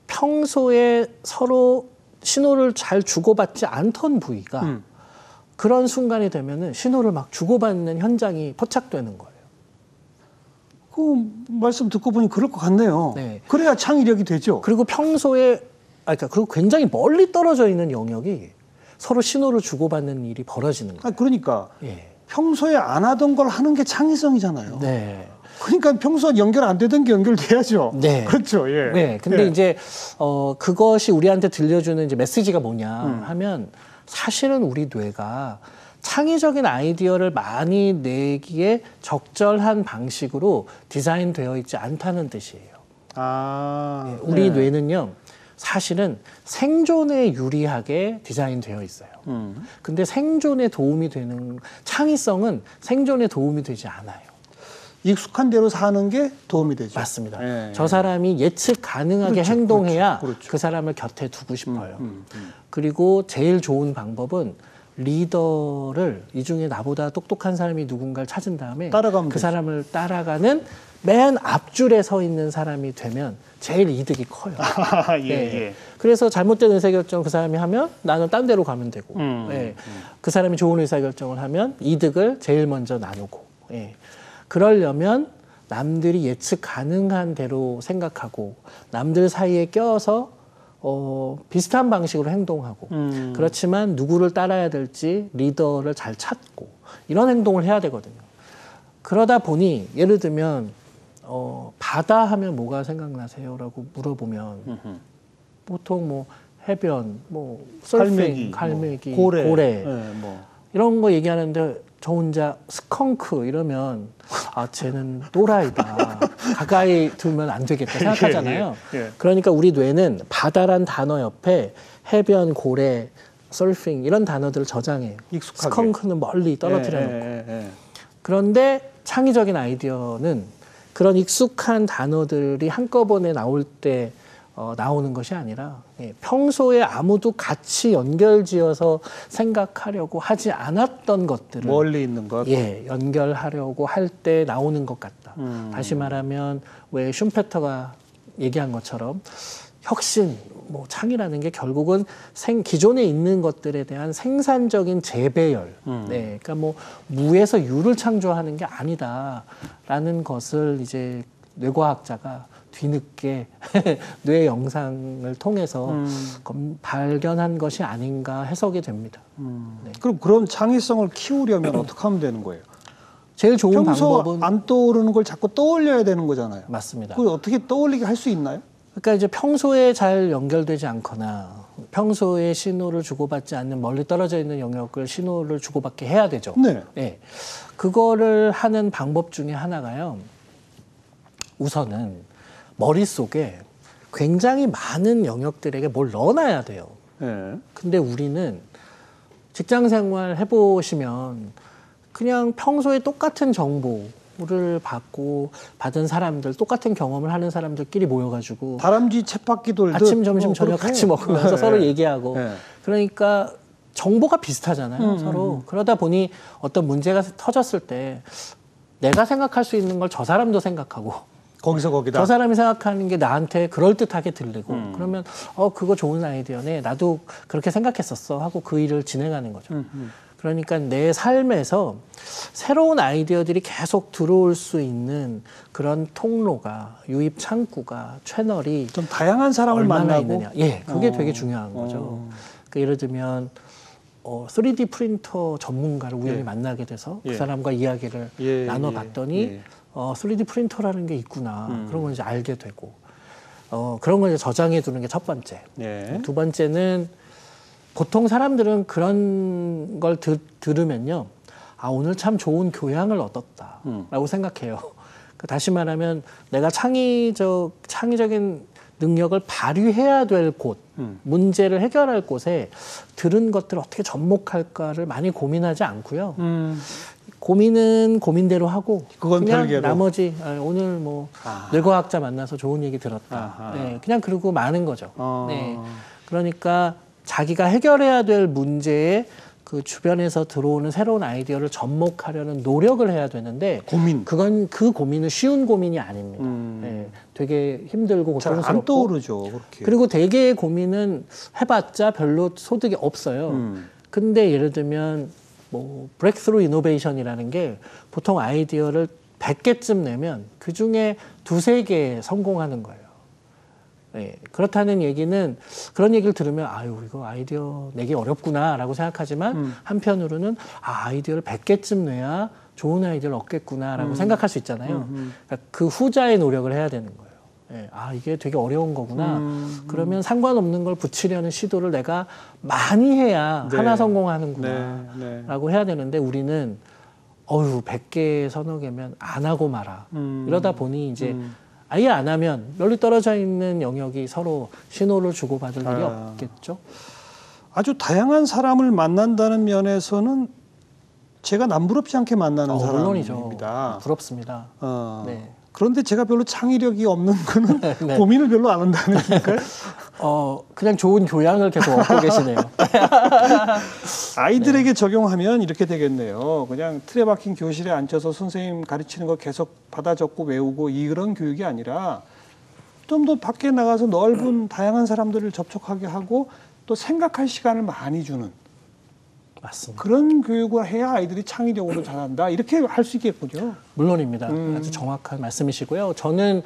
평소에 서로 신호를 잘 주고받지 않던 부위가 그런 순간이 되면은 신호를 막 주고받는 현장이 포착되는 거예요. 그 말씀 듣고 보니 그럴 것 같네요. 네. 그래야 창의력이 되죠. 그리고 평소에 그리고 굉장히 멀리 떨어져 있는 영역이 서로 신호를 주고받는 일이 벌어지는 거예요. 그러니까 예. 평소에 안 하던 걸 하는 게 창의성이잖아요. 네. 그러니까 평소에 연결 안 되던 게 연결돼야죠. 네. 그렇죠. 예. 네. 근데 예. 이제 그것이 우리한테 들려주는 이제 메시지가 뭐냐 하면 사실은 우리 뇌가 창의적인 아이디어를 많이 내기에 적절한 방식으로 디자인되어 있지 않다는 뜻이에요. 우리 뇌는요, 사실은 생존에 유리하게 디자인되어 있어요. 근데 생존에 도움이 되는, 창의성은 생존에 도움이 되지 않아요. 익숙한 대로 사는 게 도움이 되죠. 맞습니다. 예. 저 사람이 예측 가능하게 그렇죠, 행동해야 그렇죠. 그 사람을 곁에 두고 싶어요. 그리고 제일 좋은 방법은 리더를 이 중에 나보다 똑똑한 사람이 누군가를 찾은 다음에 따라가면 그 되죠. 사람을 따라가는 맨 앞줄에 서 있는 사람이 되면 제일 이득이 커요. 예, 네. 예. 그래서 잘못된 의사결정 그 사람이 하면 나는 딴 데로 가면 되고 그 사람이 좋은 의사결정을 하면 이득을 제일 먼저 나누고 그러려면 남들이 예측 가능한 대로 생각하고 남들 사이에 껴서 비슷한 방식으로 행동하고 그렇지만 누구를 따라야 될지 리더를 잘 찾고 이런 행동을 해야 되거든요. 그러다 보니 예를 들면 바다 하면 뭐가 생각나세요? 라고 물어보면 보통 뭐 해변, 뭐 서핑, 갈매기, 고래 네, 뭐. 이런 거 얘기하는데 저 혼자 스컹크 이러면 아 쟤는 또라이다. 가까이 두면 안 되겠다 생각하잖아요. 예. 그러니까 우리 뇌는 바다란 단어 옆에 해변, 고래, 서핑 이런 단어들을 저장해요. 익숙하게. 스컹크는 멀리 떨어뜨려 놓고. 예. 그런데 창의적인 아이디어는 그런 익숙한 단어들이 한꺼번에 나올 때 나오는 것이 아니라 평소에 아무도 같이 연결지어서 생각하려고 하지 않았던 것들을 멀리 있는 것. 연결하려고 할 때 나오는 것 같다. 다시 말하면 왜 슌페터가 얘기한 것처럼 혁신, 뭐 창의라는 게 결국은 기존에 있는 것들에 대한 생산적인 재배열, 그러니까 뭐 무에서 유를 창조하는 게 아니다라는 것을 이제 뇌과학자가 뒤늦게 뇌 영상을 통해서 발견한 것이 아닌가 해석이 됩니다. 네. 그럼 그런 창의성을 키우려면 어떻게 하면 되는 거예요? 제일 좋은 평소 방법은 안 떠오르는 걸 자꾸 떠올려야 되는 거잖아요. 맞습니다. 그걸 어떻게 떠올리게 할 수 있나요? 그러니까 이제 평소에 잘 연결되지 않거나 평소에 신호를 주고받지 않는 멀리 떨어져 있는 영역을 신호를 주고받게 해야 되죠. 네. 그거를 하는 방법 중에 하나가요. 우선은 머릿속에 굉장히 많은 영역들에게 뭘 넣어놔야 돼요. 네. 근데 우리는 직장 생활 해보시면 그냥 평소에 똑같은 정보를 받은 사람들, 똑같은 경험을 하는 사람들끼리 모여가지고 다람쥐 쳇바퀴 돌듯 아침, 점심, 저녁 그렇게. 같이 먹으면서 네. 서로 얘기하고 네. 그러니까 정보가 비슷하잖아요, 서로. 그러다 보니 어떤 문제가 터졌을 때 내가 생각할 수 있는 걸 저 사람도 생각하고 거기서 거기다. 저 사람이 생각하는 게 나한테 그럴듯하게 들리고 그러면 그거 좋은 아이디어네. 나도 그렇게 생각했었어 하고 그 일을 진행하는 거죠. 그러니까 내 삶에서 새로운 아이디어들이 계속 들어올 수 있는 그런 통로가, 유입 창구가, 채널이 좀 다양한 사람을 얼마나 만나고. 있느냐. 그게 되게 중요한 거죠. 그러니까 예를 들면 3D 프린터 전문가를 우연히 만나게 돼서 그 사람과 이야기를 나눠봤더니 3D 프린터라는 게 있구나. 그런 걸 이제 알게 되고 그런 걸 이제 저장해 두는 게 첫 번째. 두 번째는 보통 사람들은 그런 걸 들으면요. 오늘 참 좋은 교양을 얻었다라고 생각해요. 다시 말하면 내가 창의적인 능력을 발휘해야 될 곳, 문제를 해결할 곳에 들은 것들을 어떻게 접목할까를 많이 고민하지 않고요. 고민은 고민대로 하고 그건 그냥 별개로. 나머지 오늘 뭐 뇌과학자 만나서 좋은 얘기 들었다. 그냥 그러고 마는 거죠. 그러니까 자기가 해결해야 될 문제에 그 주변에서 들어오는 새로운 아이디어를 접목하려는 노력을 해야 되는데 그 고민은 쉬운 고민이 아닙니다. 되게 힘들고 잘 고통스럽고 안 떠오르죠. 그렇게. 그리고 대개의 고민은 해봤자 별로 소득이 없어요. 근데 예를 들면 뭐 브레이크스루 이노베이션이라는 게 보통 아이디어를 100개쯤 내면 그중에 2-3개 성공하는 거예요. 그렇다는 얘기는 그런 얘기를 들으면 이거 아이디어 내기 어렵구나라고 생각하지만 한편으로는 아이디어를 100개쯤 내야 좋은 아이디어를 얻겠구나라고 생각할 수 있잖아요. 그러니까 그 후자의 노력을 해야 되는 거예요. 이게 되게 어려운 거구나. 그러면 상관없는 걸 붙이려는 시도를 내가 많이 해야 하나 성공하는구나 라고 해야 되는데 우리는 100개 서너 개면 안 하고 마라. 이러다 보니 이제 아예 안 하면 멀리 떨어져 있는 영역이 서로 신호를 주고받을 일이 없겠죠. 아주 다양한 사람을 만난다는 면에서는 제가 남부럽지 않게 만나는 물론이죠. 사람입니다. 부럽습니다. 네. 그런데 제가 별로 창의력이 없는 거는 고민을 별로 안 한다는 얘기일까요? 그냥 좋은 교양을 계속 얻고 계시네요. 아이들에게 적용하면 이렇게 되겠네요. 그냥 틀에 박힌 교실에 앉혀서 선생님 가르치는 거 계속 받아 적고 외우고 이런 교육이 아니라 좀 더 밖에 나가서 넓은 다양한 사람들을 접촉하게 하고 또 생각할 시간을 많이 주는 맞습니다. 그런 교육을 해야 아이들이 창의력으로 자란다. 이렇게 할 수 있겠군요. 물론입니다. 아주 정확한 말씀이시고요. 저는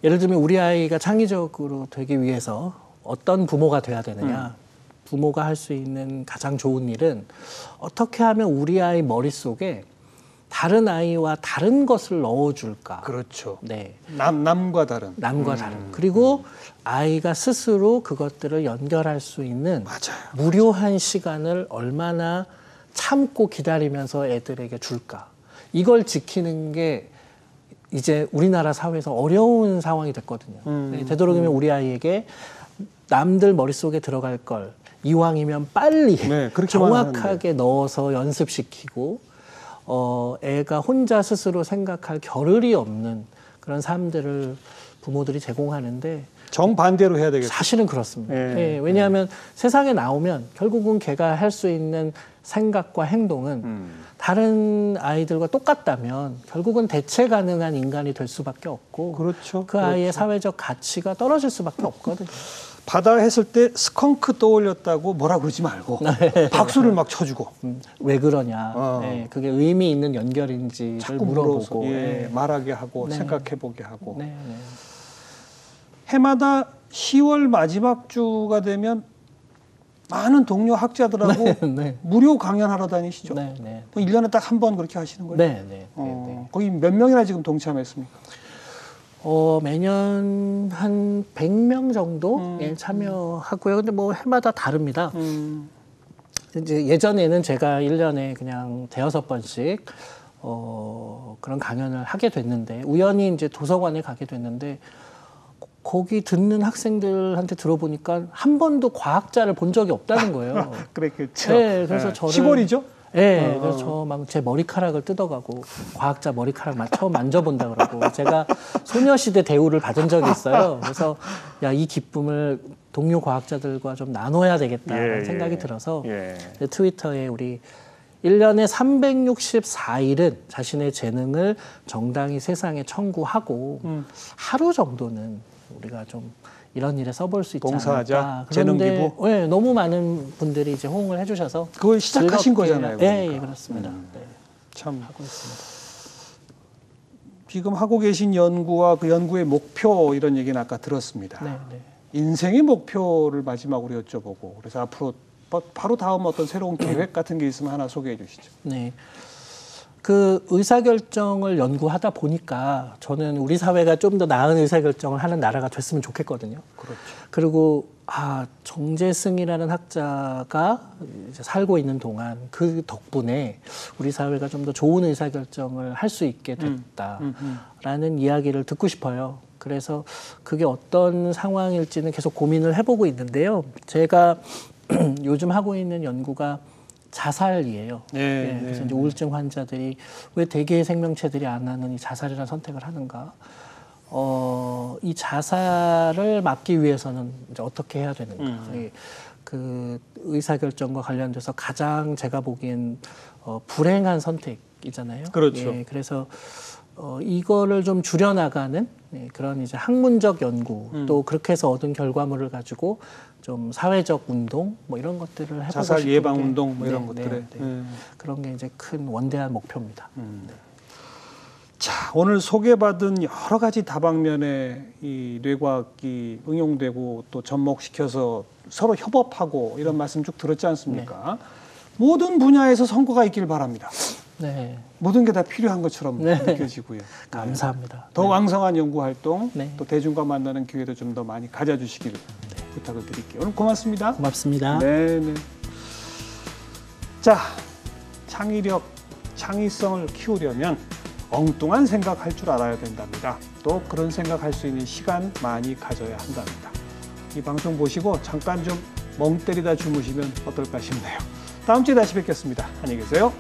예를 들면 우리 아이가 창의적으로 되기 위해서 어떤 부모가 돼야 되느냐. 부모가 할 수 있는 가장 좋은 일은 어떻게 하면 우리 아이 머릿속에 다른 아이와 다른 것을 넣어줄까. 그렇죠. 네. 남과 다른. 남과 다른. 그리고 아이가 스스로 그것들을 연결할 수 있는 무료한 시간을 얼마나 참고 기다리면서 애들에게 줄까. 이걸 지키는 게 이제 우리나라 사회에서 어려운 상황이 됐거든요. 되도록이면 우리 아이에게 남들 머릿속에 들어갈 걸 이왕이면 빨리 네, 그렇게만 정확하게 넣어서 연습시키고 애가 혼자 스스로 생각할 겨를이 없는 그런 삶들을 부모들이 제공하는데 정반대로 해야 되겠죠. 사실은 그렇습니다. 예, 예, 왜냐하면 세상에 나오면 결국은 걔가 할 수 있는 생각과 행동은 다른 아이들과 똑같다면 결국은 대체 가능한 인간이 될 수밖에 없고 그렇죠. 그 아이의 사회적 가치가 떨어질 수밖에 없거든요. 바다 했을 때 스컹크 떠올렸다고 뭐라 그러지 말고 박수를 막 쳐주고 왜 그러냐, 예, 그게 의미 있는 연결인지를 자꾸 물어보고 물어서 예. 말하게 하고 네. 생각해보게 하고 네, 네. 해마다 10월 마지막 주가 되면 많은 동료 학자들하고 네. 무료 강연하러 다니시죠? 네, 네. 1년에 딱 한 번 그렇게 하시는 거예요? 네, 네, 네. 거기 몇 명이나 지금 동참했습니까? 매년 한 100명 정도 예, 참여하고요. 근데 뭐 해마다 다릅니다. 이제 예전에는 제가 1년에 그냥 대여섯 번씩 그런 강연을 하게 됐는데 우연히 이제 도서관에 가게 됐는데 거기 듣는 학생들한테 들어보니까 한 번도 과학자를 본 적이 없다는 거예요. 그랬겠죠. 네, 그래서 저를 시골이죠? 네, 그래서 저 막 제 머리카락을 뜯어가고 과학자 머리카락 처음 만져본다 그러고 제가 소녀시대 대우를 받은 적이 있어요. 그래서 야, 이 기쁨을 동료 과학자들과 좀 나눠야 되겠다는 생각이 들어서 트위터에 우리 1년에 364일은 자신의 재능을 정당히 세상에 청구하고 하루 정도는 우리가 좀 이런 일에 써볼 수 있지 봉사하자, 않을까. 재능기부. 네, 너무 많은 분들이 이제 호응을 해주셔서 그걸 시작하신 즐겁게, 거잖아요. 네, 그러니까. 예, 그렇습니다. 네, 참 하고 있습니다. 지금 하고 계신 연구와 그 연구의 목표 이런 얘기는 아까 들었습니다. 네, 네. 인생의 목표를 마지막으로 여쭤보고 그래서 앞으로 바로 다음 어떤 새로운 계획 같은 게 있으면 하나 소개해 주시죠. 네. 그 의사결정을 연구하다 보니까 저는 우리 사회가 좀 더 나은 의사결정을 하는 나라가 됐으면 좋겠거든요. 그렇죠. 그리고 정재승이라는 학자가 이제 살고 있는 동안 그 덕분에 우리 사회가 좀 더 좋은 의사결정을 할 수 있게 됐다라는 이야기를 듣고 싶어요. 그래서 그게 어떤 상황일지는 계속 고민을 해보고 있는데요. 제가 요즘 하고 있는 연구가 자살이에요. 네, 그래서 이제 우울증 환자들이 왜 대개의 생명체들이 안 하는 이 자살이라는 선택을 하는가? 이 자살을 막기 위해서는 이제 어떻게 해야 되는가? 그 의사결정과 관련돼서 가장 제가 보기엔 불행한 선택이잖아요. 그렇죠. 예, 그래서 이거를 좀 줄여나가는 그런 이제 학문적 연구 또 그렇게 해서 얻은 결과물을 가지고 좀 사회적 운동 뭐 이런 것들을 해보고 자살 싶은 예방 게, 운동 뭐 이런 것들에 그런 게 이제 큰 원대한 목표입니다. 자, 오늘 소개받은 여러 가지 다방면에 이 뇌과학이 응용되고 또 접목시켜서 서로 협업하고 이런 말씀 쭉 들었지 않습니까? 모든 분야에서 성과가 있길 바랍니다. 네, 모든 게 다 필요한 것처럼 느껴지고요. 감사합니다. 더 왕성한 연구 활동, 네. 또 대중과 만나는 기회도 좀 더 많이 가져주시길 부탁을 드릴게요. 오늘 고맙습니다. 고맙습니다. 네. 자, 창의력, 창의성을 키우려면 엉뚱한 생각할 줄 알아야 된답니다. 또 그런 생각할 수 있는 시간 많이 가져야 한답니다. 이 방송 보시고 잠깐 좀 멍 때리다 주무시면 어떨까 싶네요. 다음 주에 다시 뵙겠습니다. 안녕히 계세요.